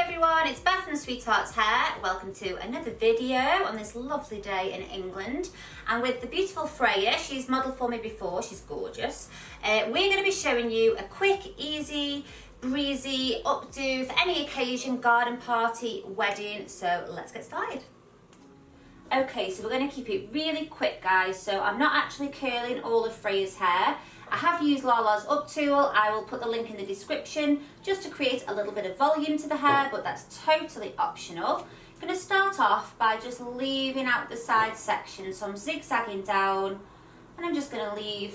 everyone, it's Beth from Sweethearts Hair. Welcome to another video on this lovely day in England. And with the beautiful Freya, she's modelled for me before, she's gorgeous. We're going to be showing you a quick, easy, breezy updo for any occasion, garden party, wedding. So let's get started. Okay, so we're going to keep it really quick, guys. So I'm not actually curling all of Freya's hair. I have used Lala's up tool. I will put the link in the description just to create a little bit of volume to the hair, but that's totally optional. I'm going to start off by just leaving out the side section. So I'm zigzagging down and I'm just going to leave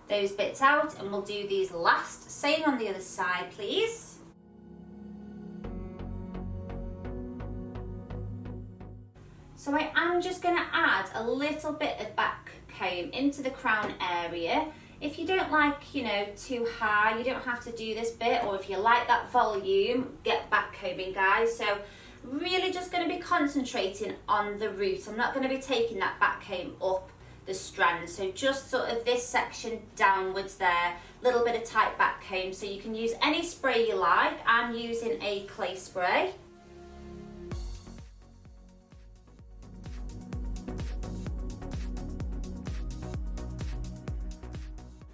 those bits out, and we'll do these last. Same on the other side, please. So I am just going to add a little bit of back comb into the crown area. If you don't like, too high, you don't have to do this bit, or if you like that volume, get back combing, guys. So really just going to be concentrating on the root. I'm not going to be taking that back comb up the strand. So just sort of this section downwards there, little bit of tight back comb. So you can use any spray you like. I'm using a clay spray.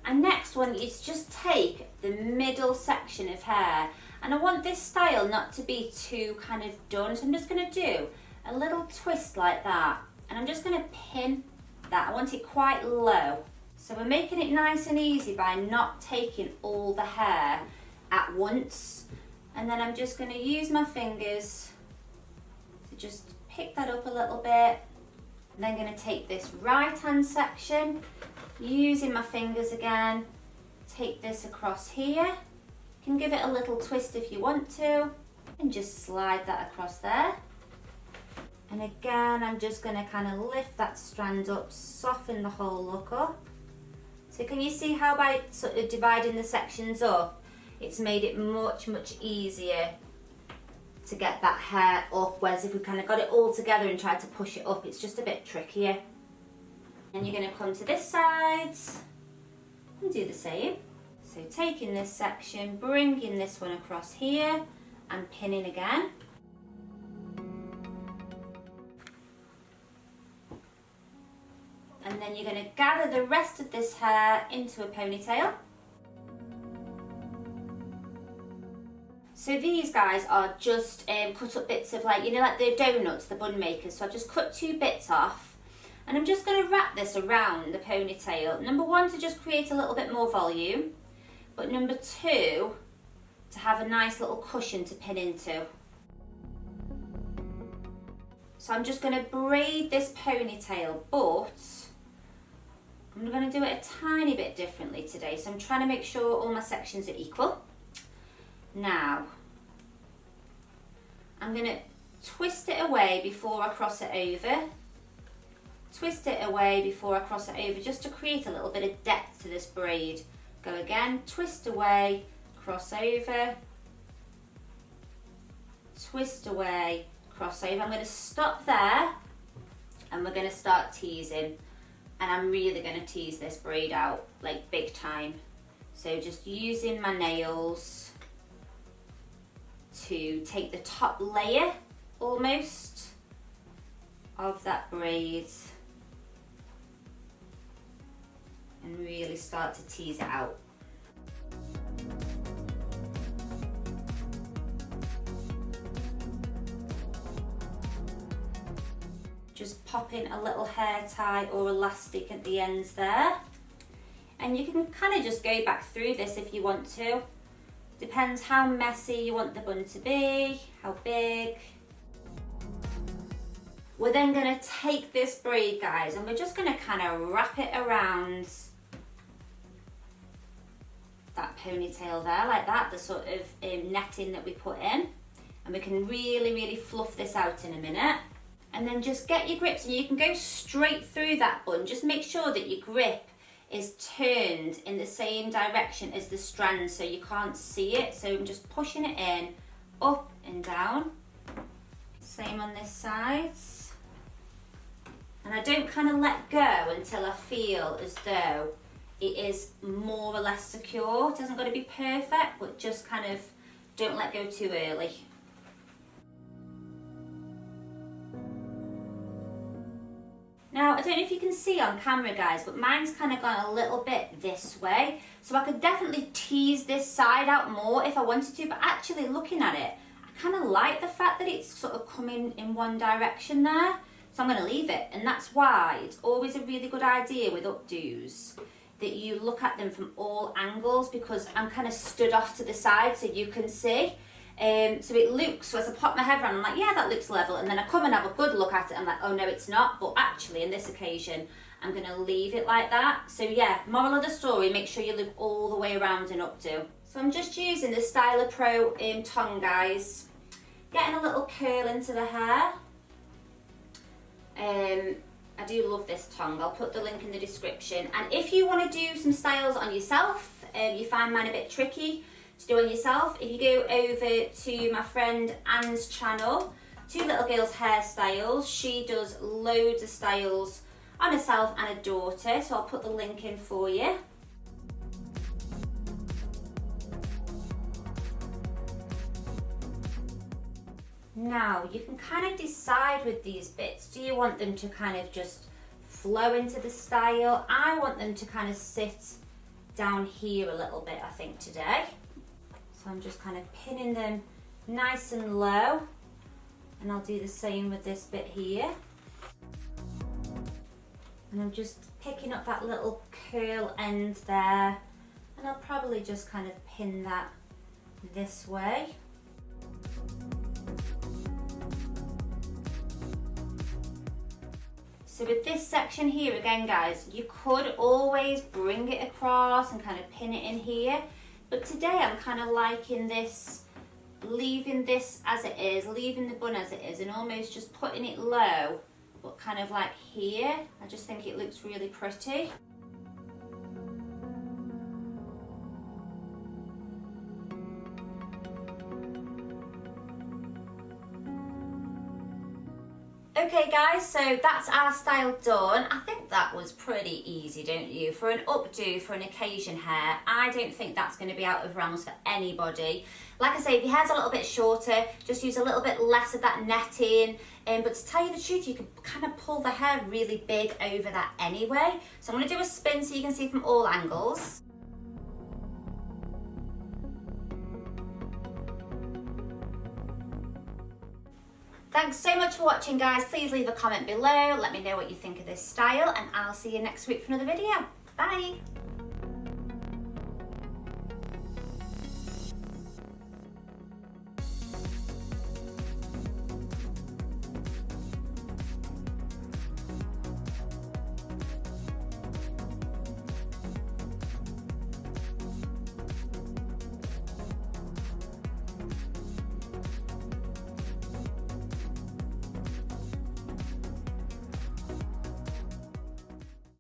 And next one is just take the middle section of hair, and I want this style not to be too kind of done, so I'm just going to do a little twist like that, and I'm just going to pin that. I want it quite low, so we're making it nice and easy by not taking all the hair at once. And then I'm just going to use my fingers to just pick that up a little bit, and then going to take this right hand section, using my fingers again, take this across here. You can give it a little twist if you want to, and just slide that across there. And again, I'm just going to kind of lift that strand up, soften the whole look up. So can you see how by sort of dividing the sections up, it's made it much easier to get that hair up, whereas if we kind of got it all together and tried to push it up, it's just a bit trickier. And you're going to come to this side and do the same. So taking this section, bringing this one across here and pinning again. And then you're going to gather the rest of this hair into a ponytail. So these guys are just cut up bits of like the donuts, the bun makers. So I've just cut 2 bits off. And I'm just going to wrap this around the ponytail. Number 1, to just create a little bit more volume. But number 2, to have a nice little cushion to pin into. So I'm just going to braid this ponytail, but I'm going to do it a tiny bit differently today. So I'm trying to make sure all my sections are equal. Now, I'm going to twist it away before I cross it over. Twist it away before I cross it over, just to create a little bit of depth to this braid. Go again, twist away, cross over, twist away, cross over. I'm going to stop there and we're going to start teasing. And I'm really going to tease this braid out like big time. So just using my nails to take the top layer almost of that braid and really start to tease it out. Just pop in a little hair tie or elastic at the ends there. And you can kind of just go back through this if you want to. Depends how messy you want the bun to be, how big. We're then going to take this braid, guys, and we're just going to kind of wrap it around that ponytail there, like that, the sort of netting that we put in. And we can really fluff this out in a minute. And then just get your grips, and you can go straight through that bun. Just make sure that your grip is turned in the same direction as the strand so you can't see it. So I'm just pushing it in, up and down. Same on this side. And I don't kind of let go until I feel as though it is more or less secure. It doesn't got to be perfect, but just kind of don't let go too early. Now, I don't know if you can see on camera, guys, but mine's kind of gone a little bit this way. So I could definitely tease this side out more if I wanted to, but actually looking at it, I kind of like the fact that it's sort of coming in one direction there. So I'm going to leave it. And that's why it's always a really good idea with updos that you look at them from all angles, because I'm kind of stood off to the side so you can see. So it looks, so as I pop my head around, I'm like, yeah, that looks level. And then I come and have a good look at it. I'm like, oh no, it's not. But actually, in this occasion, I'm going to leave it like that. So yeah, moral of the story, make sure you look all the way around an updo. So I'm just using the Styler Pro tongue, guys. Getting a little curl into the hair. I do love this tongue. I'll put the link in the description. And if you want to do some styles on yourself, you find mine a bit tricky to do on yourself, if you go over to my friend Anne's channel, Two Little Girls Hairstyles, she does loads of styles on herself and a daughter, so I'll put the link in for you. Now, you can kind of decide with these bits, do you want them to kind of just flow into the style? I want them to kind of sit down here a little bit, I think, today. So I'm just kind of pinning them nice and low, and I'll do the same with this bit here. And I'm just picking up that little curl end there, and I'll probably just kind of pin that this way. So with this section here again, guys, you could always bring it across and kind of pin it in here. But today I'm kind of liking this, leaving this as it is, leaving the bun as it is, and almost just putting it low, but kind of like here. I just think it looks really pretty. Okay guys, so that's our style done. I think that was pretty easy, don't you? For an updo, for an occasion hair, I don't think that's going to be out of realms for anybody. Like I say, if your hair's a little bit shorter, just use a little bit less of that netting. But to tell you the truth, you can kind of pull the hair really big over that anyway. So I'm going to do a spin so you can see from all angles. Thanks so much for watching, guys. Please leave a comment below. Let me know what you think of this style, and I'll see you next week for another video. Bye.